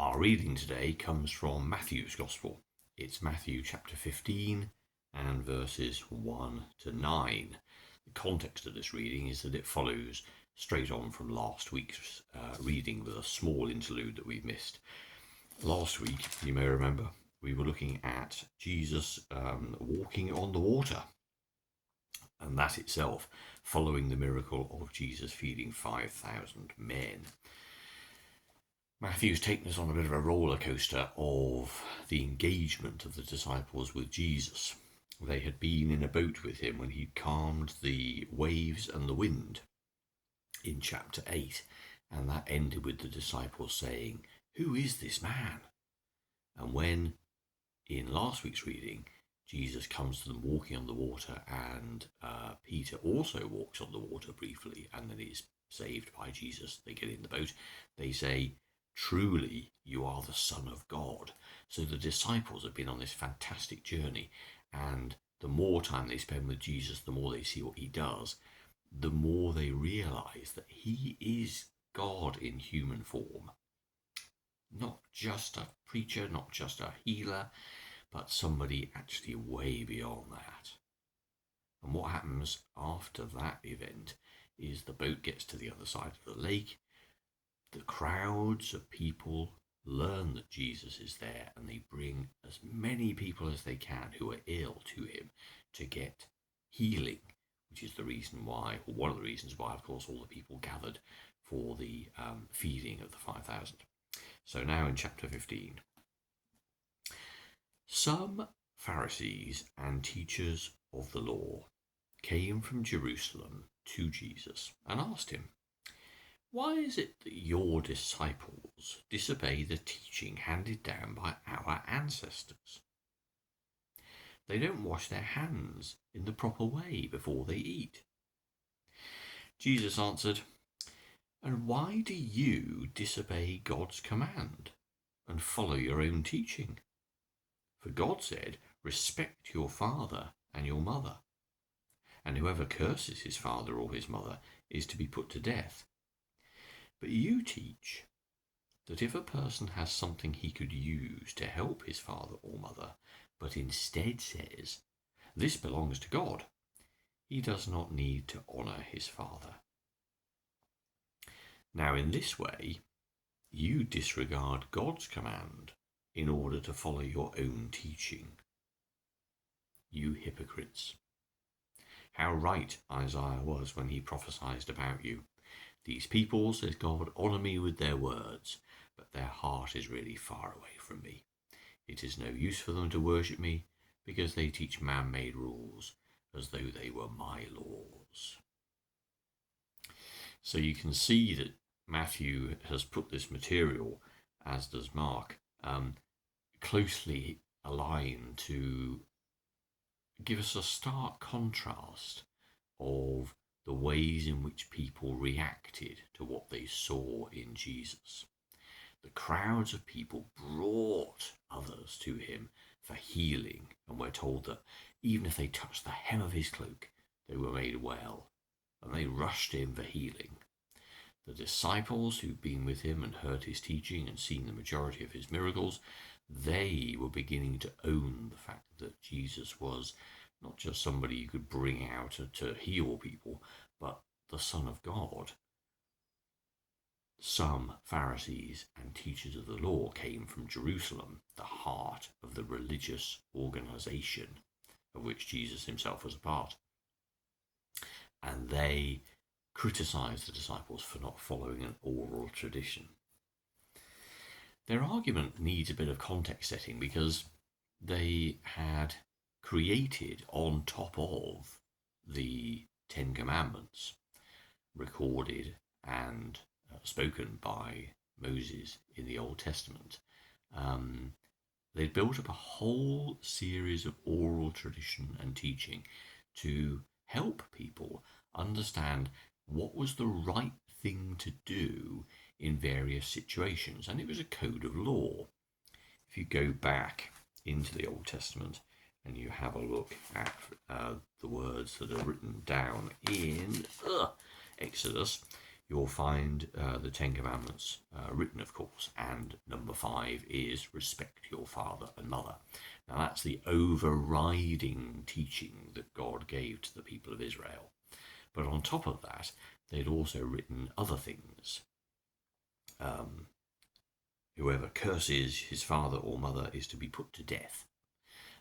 Our reading today comes from Matthew's Gospel. It's Matthew chapter 15 and verses 1 to 9. The context of this reading is that it follows straight on from last week's reading with a small interlude that we've missed. Last week, you may remember, we were looking at Jesus walking on the water, and that itself following the miracle of Jesus feeding 5,000 men. Matthew's taken us on a bit of a roller coaster of the engagement of the disciples with Jesus. They had been in a boat with him when he calmed the waves and the wind in chapter 8, and that ended with the disciples saying, "Who is this man?" And when, in last week's reading, Jesus comes to them walking on the water, and Peter also walks on the water briefly, and then is saved by Jesus. They get in the boat. They say, "Truly, you are the Son of God." So the disciples have been on this fantastic journey, and the more time they spend with Jesus, the more they see what he does, the more they realize that he is God in human form. Not just a preacher, not just a healer, but somebody actually way beyond that. And what happens after that event is the boat gets to the other side of the lake. The crowds of people learn that Jesus is there, and they bring as many people as they can who are ill to him to get healing, which is the reason why, or one of the reasons why, of course, all the people gathered for the feeding of the 5,000. So now in chapter 15. Some Pharisees and teachers of the law came from Jerusalem to Jesus and asked him, "Why is it that your disciples disobey the teaching handed down by our ancestors? They don't wash their hands in the proper way before they eat." Jesus answered, "And why do you disobey God's command and follow your own teaching? For God said, 'Respect your father and your mother,' and whoever curses his father or his mother is to be put to death. But you teach that if a person has something he could use to help his father or mother, but instead says, 'This belongs to God,' he does not need to honor his father. Now in this way, you disregard God's command in order to follow your own teaching. You hypocrites. How right Isaiah was when he prophesied about you. 'These people,' says God, 'honor me with their words, but their heart is really far away from me. It is no use for them to worship me, because they teach man-made rules as though they were my laws.'" So you can see that Matthew has put this material, as does Mark, closely aligned to give us a stark contrast of the ways in which people reacted to what they saw in Jesus. The crowds of people brought others to him for healing, and we're told that even if they touched the hem of his cloak, they were made well, and they rushed him for healing. The disciples who'd been with him and heard his teaching and seen the majority of his miracles, they were beginning to own the fact that Jesus was not just somebody you could bring out to heal people, but the Son of God. Some Pharisees and teachers of the law came from Jerusalem, the heart of the religious organization of which Jesus himself was a part. And they criticized the disciples for not following an oral tradition. Their argument needs a bit of context setting because they had created on top of the Ten Commandments, recorded and spoken by Moses in the Old Testament. They'd built up a whole series of oral tradition and teaching to help people understand what was the right thing to do in various situations, and it was a code of law. If you go back into the Old Testament and you have a look at the words that are written down in Exodus, you'll find the Ten Commandments written, of course, and number 5 is respect your father and mother. Now, that's the overriding teaching that God gave to the people of Israel. But on top of that, they'd also written other things. Whoever curses his father or mother is to be put to death.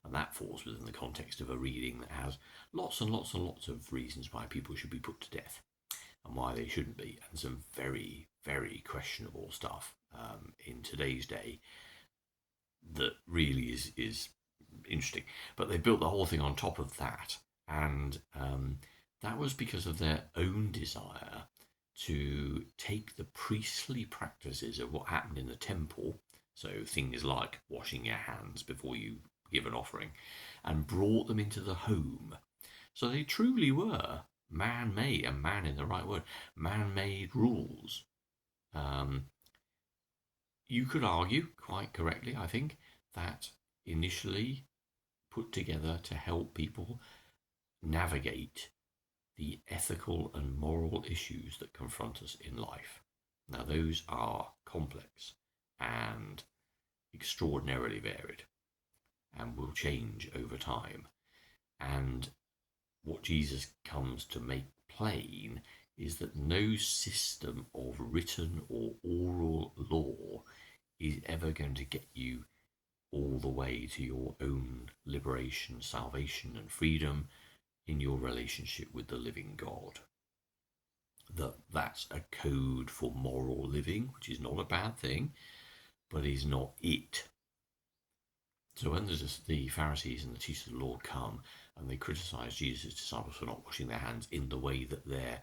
And that falls within the context of a reading that has lots and lots and lots of reasons why people should be put to death and why they shouldn't be, and some very, very questionable stuff in today's day that really is interesting. But they built the whole thing on top of that, and that was because of their own desire to take the priestly practices of what happened in the temple, so things like washing your hands before you give an offering, and brought them into the home. So they truly were man-made, and man in the right word, man-made rules. You could argue, quite correctly, I think, that initially put together to help people navigate the ethical and moral issues that confront us in life. Now, those are complex and extraordinarily varied and will change over time. And what Jesus comes to make plain is that no system of written or oral law is ever going to get you all the way to your own liberation, salvation, and freedom in your relationship with the living God. That's a code for moral living, which is not a bad thing, but is not it. So when the Pharisees and the teachers of the Lord come and they criticize Jesus' disciples for not washing their hands in the way that their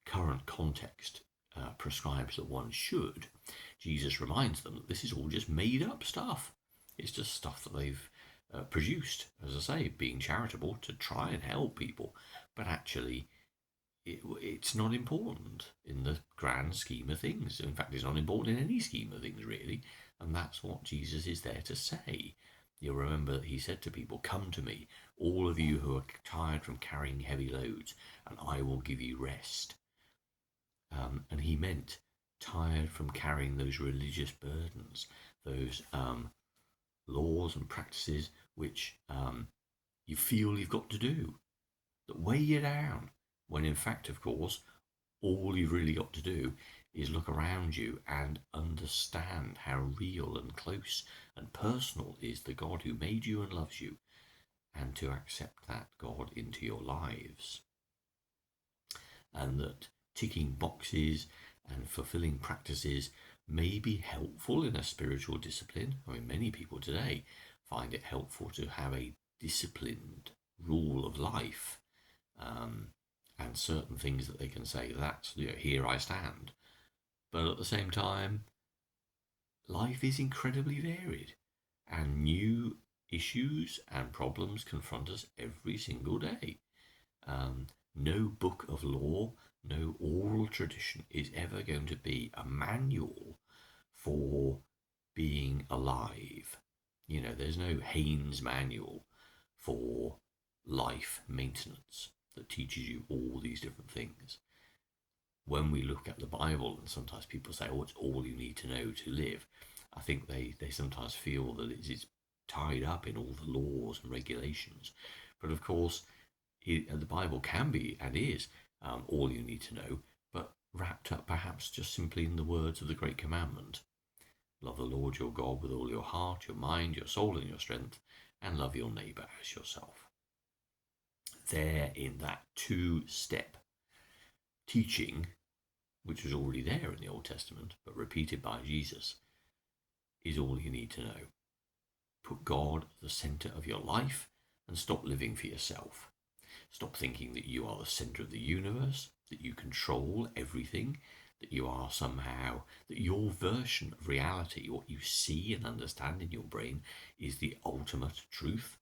current context prescribes that one should, Jesus reminds them that this is all just made up stuff. It's just stuff that they've produced, as I say, being charitable to try and help people, but actually it's not important in the grand scheme of things. In fact, it's not important in any scheme of things, really, and that's what Jesus is there to say. You'll remember that he said to people, "Come to me, all of you who are tired from carrying heavy loads, and I will give you rest." And he meant tired from carrying those religious burdens, those laws and practices which you feel you've got to do, that weigh you down, when in fact, of course, all you've really got to do is look around you and understand how real and close and personal is the God who made you and loves you, and to accept that God into your lives. And that ticking boxes and fulfilling practices may be helpful in a spiritual discipline. I mean, many people today find it helpful to have a disciplined rule of life, and certain things that they can say, that's, here I stand. But at the same time, life is incredibly varied, and new issues and problems confront us every single day. No book of law, no oral tradition is ever going to be a manual for being alive. There's no Haynes manual for life maintenance that teaches you all these different things. When we look at the Bible, and sometimes people say, oh, it's all you need to know to live, I think they sometimes feel that it's tied up in all the laws and regulations. But of course, the Bible can be and is all you need to know, but wrapped up perhaps just simply in the words of the Great Commandment. Love the Lord your God with all your heart, your mind, your soul, and your strength, and love your neighbour as yourself. There, in that 2-step teaching, which was already there in the Old Testament, but repeated by Jesus, is all you need to know. Put God at the centre of your life and stop living for yourself. Stop thinking that you are the centre of the universe, that you control everything, that you are somehow, that your version of reality, what you see and understand in your brain, is the ultimate truth,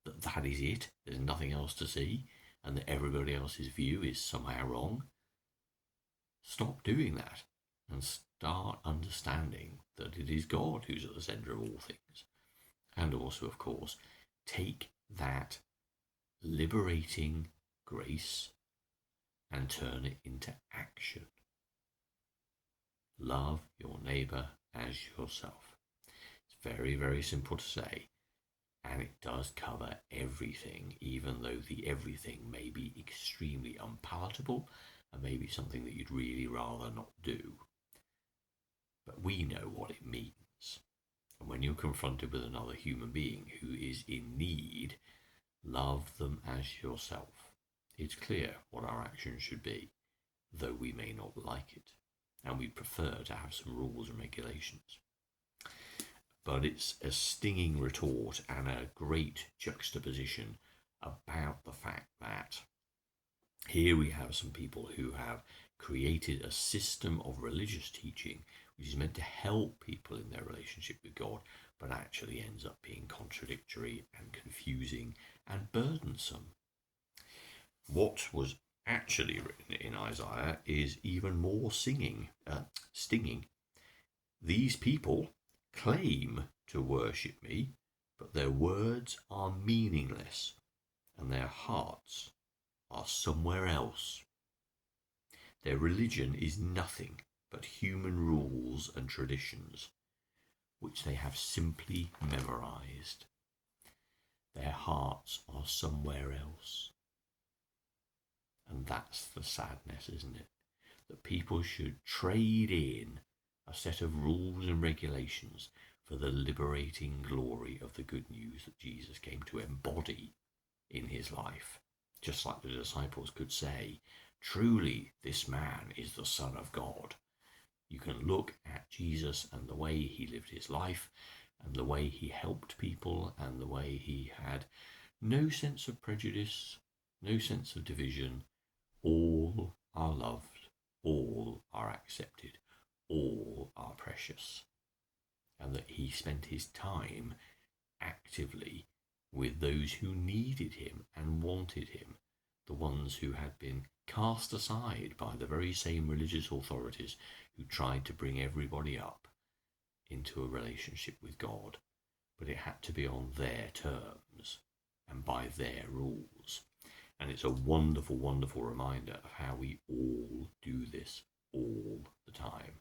that is it, there's nothing else to see, and that everybody else's view is somehow wrong. Stop doing that and start understanding that it is God who's at the centre of all things. And also, of course, take that liberating grace and turn it into action. Love your neighbour as yourself. It's very, very simple to say, and it does cover everything, even though the everything may be extremely unpalatable and maybe something that you'd really rather not do. But we know what it means. And when you're confronted with another human being who is in need, love them as yourself. It's clear what our actions should be, though we may not like it, and we prefer to have some rules and regulations. But it's a stinging retort and a great juxtaposition about the fact that here we have some people who have created a system of religious teaching which is meant to help people in their relationship with God, but actually ends up being contradictory and confusing and burdensome. What was actually written in Isaiah is even more stinging. These people claim to worship me, but their words are meaningless and their hearts are somewhere else. Their religion is nothing but human rules and traditions, which they have simply memorized. Their hearts are somewhere else. And that's the sadness, isn't it? That people should trade in a set of rules and regulations for the liberating glory of the good news that Jesus came to embody in his life. Just like the disciples could say, truly, this man is the Son of God. You can look at Jesus and the way he lived his life and the way he helped people and the way he had no sense of prejudice, no sense of division. All are loved, all are accepted, all are precious. And that he spent his time actively with those who needed him and wanted him, the ones who had been cast aside by the very same religious authorities who tried to bring everybody up into a relationship with God. But it had to be on their terms and by their rules. And it's a wonderful, wonderful reminder of how we all do this all the time.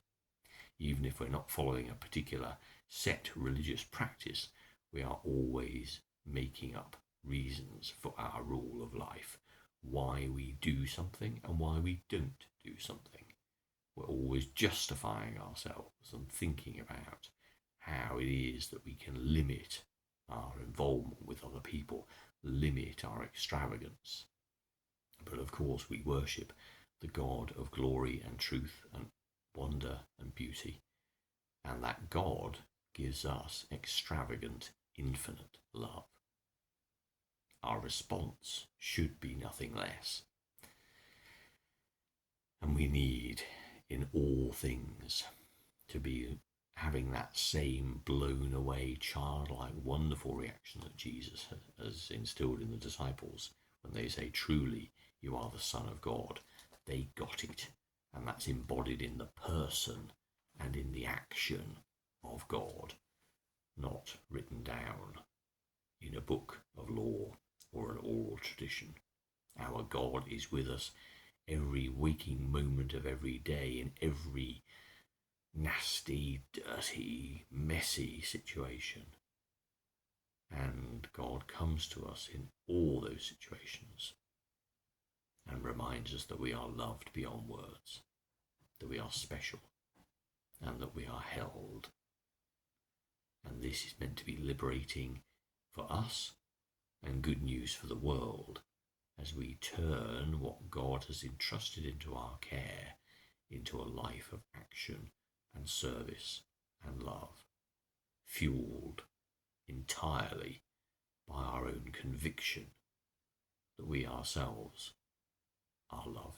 Even if we're not following a particular set religious practice, we are always making up reasons for our rule of life, why we do something and why we don't do something. We're always justifying ourselves and thinking about how it is that we can limit our involvement with other people, limit our extravagance. But of course we worship the God of glory and truth and wonder and beauty, and that God gives us extravagant, infinite love. Our response should be nothing less. And we need, in all things, to be having that same blown away, childlike, wonderful reaction that Jesus has instilled in the disciples when they say, truly, you are the Son of God. They got it. And that's embodied in the person and in the action of God, not written down in a book of law or an oral tradition. Our God is with us every waking moment of every day, in every nasty, dirty, messy situation. And God comes to us in all those situations and reminds us that we are loved beyond words, that we are special, and that we are held. And this is meant to be liberating for us and good news for the world as we turn what God has entrusted into our care into a life of action and service and love, fueled entirely by our own conviction that we ourselves are loved.